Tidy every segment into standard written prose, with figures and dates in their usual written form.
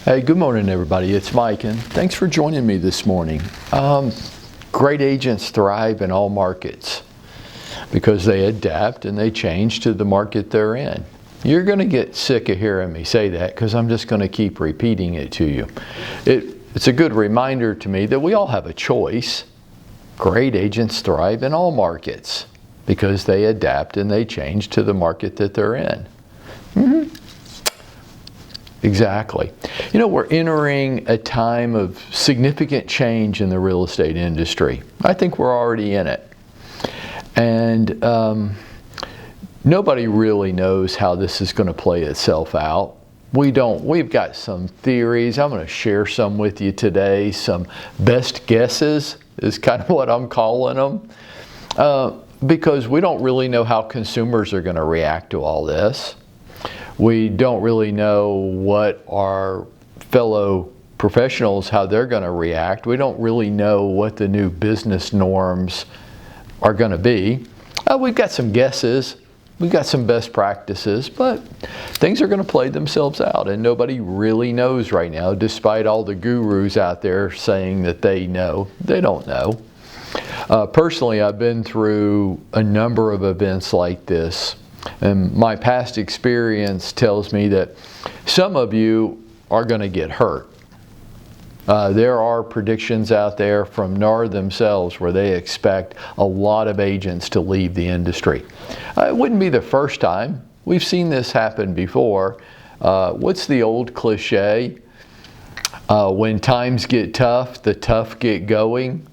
Hey, good morning, everybody. It's Mike, and thanks for joining me this morning. Great agents thrive in all markets because they adapt and they change to the market they're in. You're going to get sick of hearing me say that because I'm just going to keep repeating it to you. It's a good reminder to me that we all have a choice. Great agents thrive in all markets because they adapt and they change to the market that they're in. Exactly. You know, we're entering a time of significant change in the real estate industry. I think we're already in it. And nobody really knows how this is going to play itself out. We've got some theories. I'm going to share some with you today. Some best guesses is kind of what I'm calling them. Because we don't really know how consumers are going to react to all this. We don't really know what our fellow professionals, how they're going to react. We don't really know what the new business norms are going to be. We've got some guesses. We've got some best practices, but things are going to play themselves out, and nobody really knows right now, despite all the gurus out there saying that they know. They don't know. Personally, I've been through a number of events like this. And my past experience tells me that some of you are going to get hurt. There are predictions out there from NAR themselves where they expect a lot of agents to leave the industry. It wouldn't be the first time. We've seen this happen before. What's the old cliche? When times get tough, the tough get going.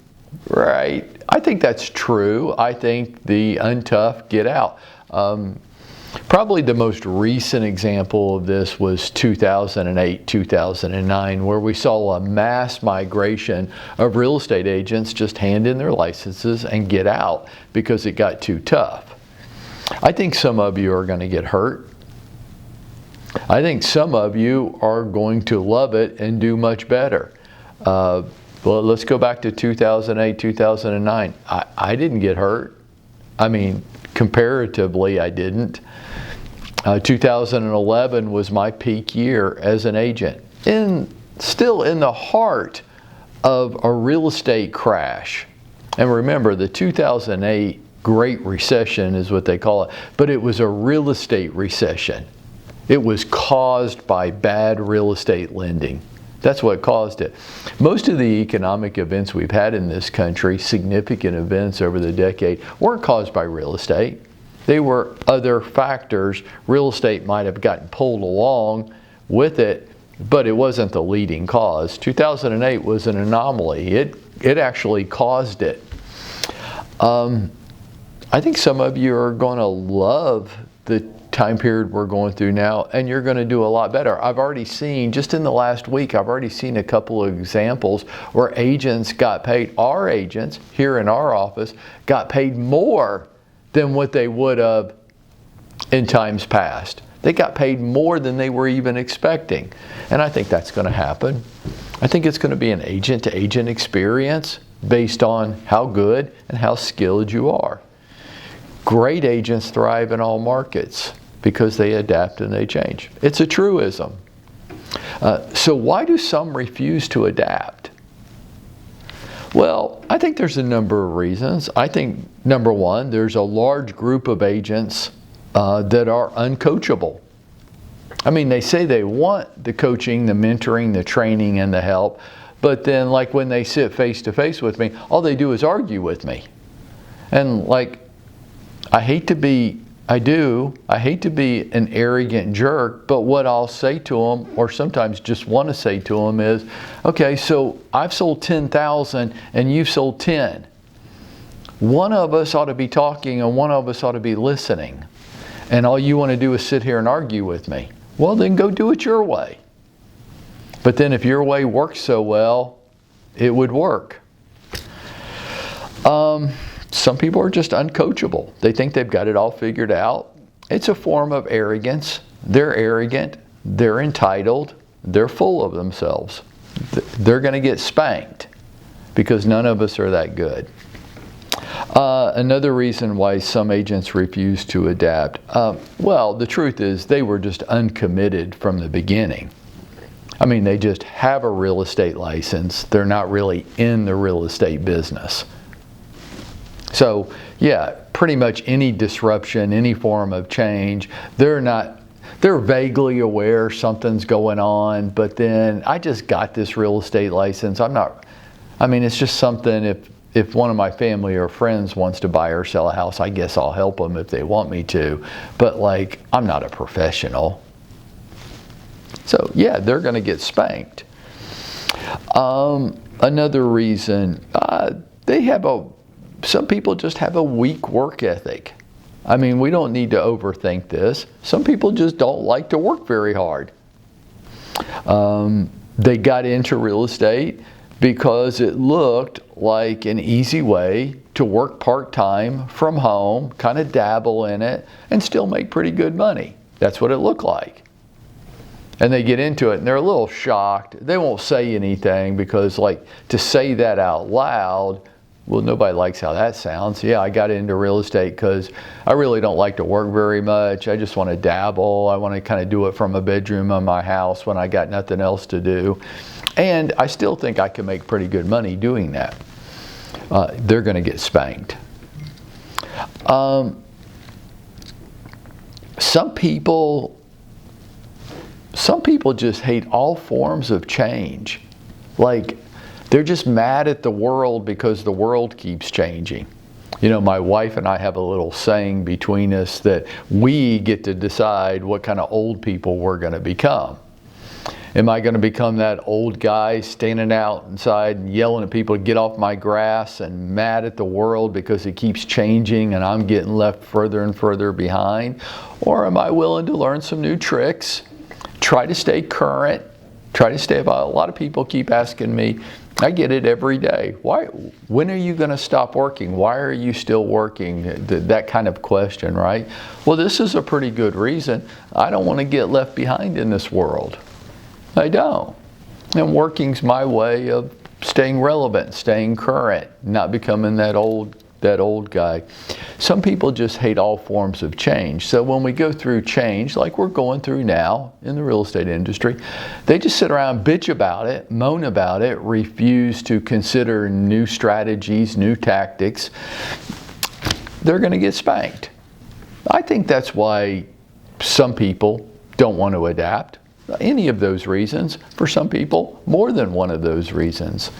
Right. I think that's true. I think the untough get out. Probably the most recent example of this was 2008, 2009, where we saw a mass migration of real estate agents just hand in their licenses and get out because it got too tough. I think some of you are going to get hurt. I think some of you are going to love it and do much better. Well, let's go back to 2008, 2009. I didn't get hurt. I mean, comparatively, I didn't. 2011 was my peak year as an agent. Still in the heart of a real estate crash. And remember, the 2008 Great Recession is what they call it, but it was a real estate recession. It was caused by bad real estate lending. That's what caused it. Most of the economic events we've had in this country, significant events over the decade, weren't caused by real estate. They were other factors. Real estate might have gotten pulled along with it, but it wasn't the leading cause. 2008 was an anomaly. It actually caused it. I think some of you are going to love the time period we're going through now, and you're going to do a lot better. I've already seen, just in the last week, I've already seen a couple of examples where agents got paid, our agents here in our office, got paid more than what they would have in times past. They got paid more than they were even expecting. And I think that's going to happen. I think it's going to be an agent-to-agent experience based on how good and how skilled you are. Great agents thrive in all markets because they adapt and they change. It's a truism. So why do some refuse to adapt? Well, I think there's a number of reasons. I think, number one, there's a large group of agents that are uncoachable. I mean, they say they want the coaching, the mentoring, the training, and the help, but then, like, when they sit face to face with me, all they do is argue with me. And, like, I hate to be an arrogant jerk, but what I'll say to them, or sometimes just want to say to them, is, okay, so I've sold 10,000 and you've sold 10. One of us ought to be talking and one of us ought to be listening. And all you want to do is sit here and argue with me. Well, then go do it your way. But then if your way works so well, it would work. Some people are just uncoachable. They think they've got it all figured out. It's a form of arrogance. They're arrogant. They're entitled. They're full of themselves. They're going to get spanked because none of us are that good. Another reason why some agents refuse to adapt. Well, the truth is they were just uncommitted from the beginning. I mean, they just have a real estate license. They're not really in the real estate business. So, yeah, pretty much any disruption, any form of change, they're vaguely aware something's going on, but then I just got this real estate license. It's just something, if one of my family or friends wants to buy or sell a house, I guess I'll help them if they want me to. But like, I'm not a professional. So yeah, they're going to get spanked. Another reason, some people just have a weak work ethic. I mean, we don't need to overthink this. Some people just don't like to work very hard. They got into real estate because it looked like an easy way to work part-time from home, kind of dabble in it, and still make pretty good money. That's what it looked like. And they get into it and they're a little shocked. They won't say anything because, like, to say that out loud, well, nobody likes how that sounds. Yeah, I got into real estate because I really don't like to work very much. I just want to dabble. I want to kind of do it from a bedroom in my house when I got nothing else to do. And I still think I can make pretty good money doing that. They're going to get spanked. Some people just hate all forms of change. Like, they're just mad at the world because the world keeps changing. You know, my wife and I have a little saying between us that we get to decide what kind of old people we're going to become. Am I going to become that old guy standing out inside and yelling at people to get off my grass and mad at the world because it keeps changing and I'm getting left further and further behind? Or am I willing to learn some new tricks, try to stay current, a lot of people keep asking me, I get it every day. When are you going to stop working? Why are you still working? That kind of question, right? Well, this is a pretty good reason. I don't want to get left behind in this world. I don't. And working's my way of staying relevant, staying current, not becoming that old guy. Some people just hate all forms of change. So when we go through change, like we're going through now in the real estate industry, they just sit around, bitch about it, moan about it, refuse to consider new strategies, new tactics. They're going to get spanked. I think that's why some people don't want to adapt. Any of those reasons. For some people, more than one of those reasons.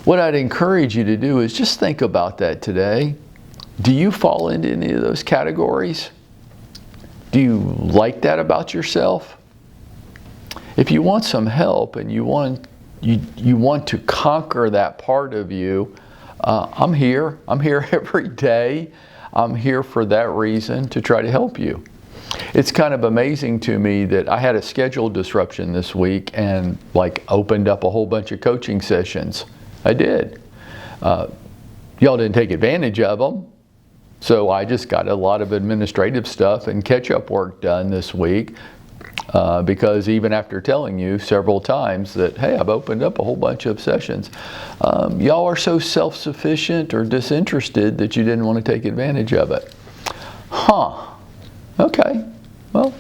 What I'd encourage you to do is just think about that today. Do you fall into any of those categories? Do you like that about yourself? If you want some help and you want to conquer that part of you, I'm here. I'm here every day. I'm here for that reason, to try to help you. It's kind of amazing to me that I had a schedule disruption this week and opened up a whole bunch of coaching sessions. I did. Y'all didn't take advantage of them. So I just got a lot of administrative stuff and catch-up work done this week because even after telling you several times that, hey, I've opened up a whole bunch of sessions, y'all are so self-sufficient or disinterested that you didn't want to take advantage of it. Huh. Okay. Well,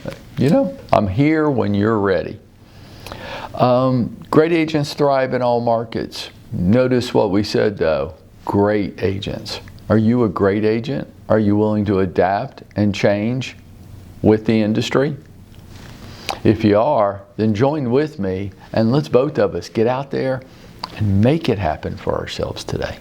I'm here when you're ready. Great agents thrive in all markets. Notice what we said though. Great agents. Are you a great agent? Are you willing to adapt and change with the industry? If you are, then join with me and let's both of us get out there and make it happen for ourselves today.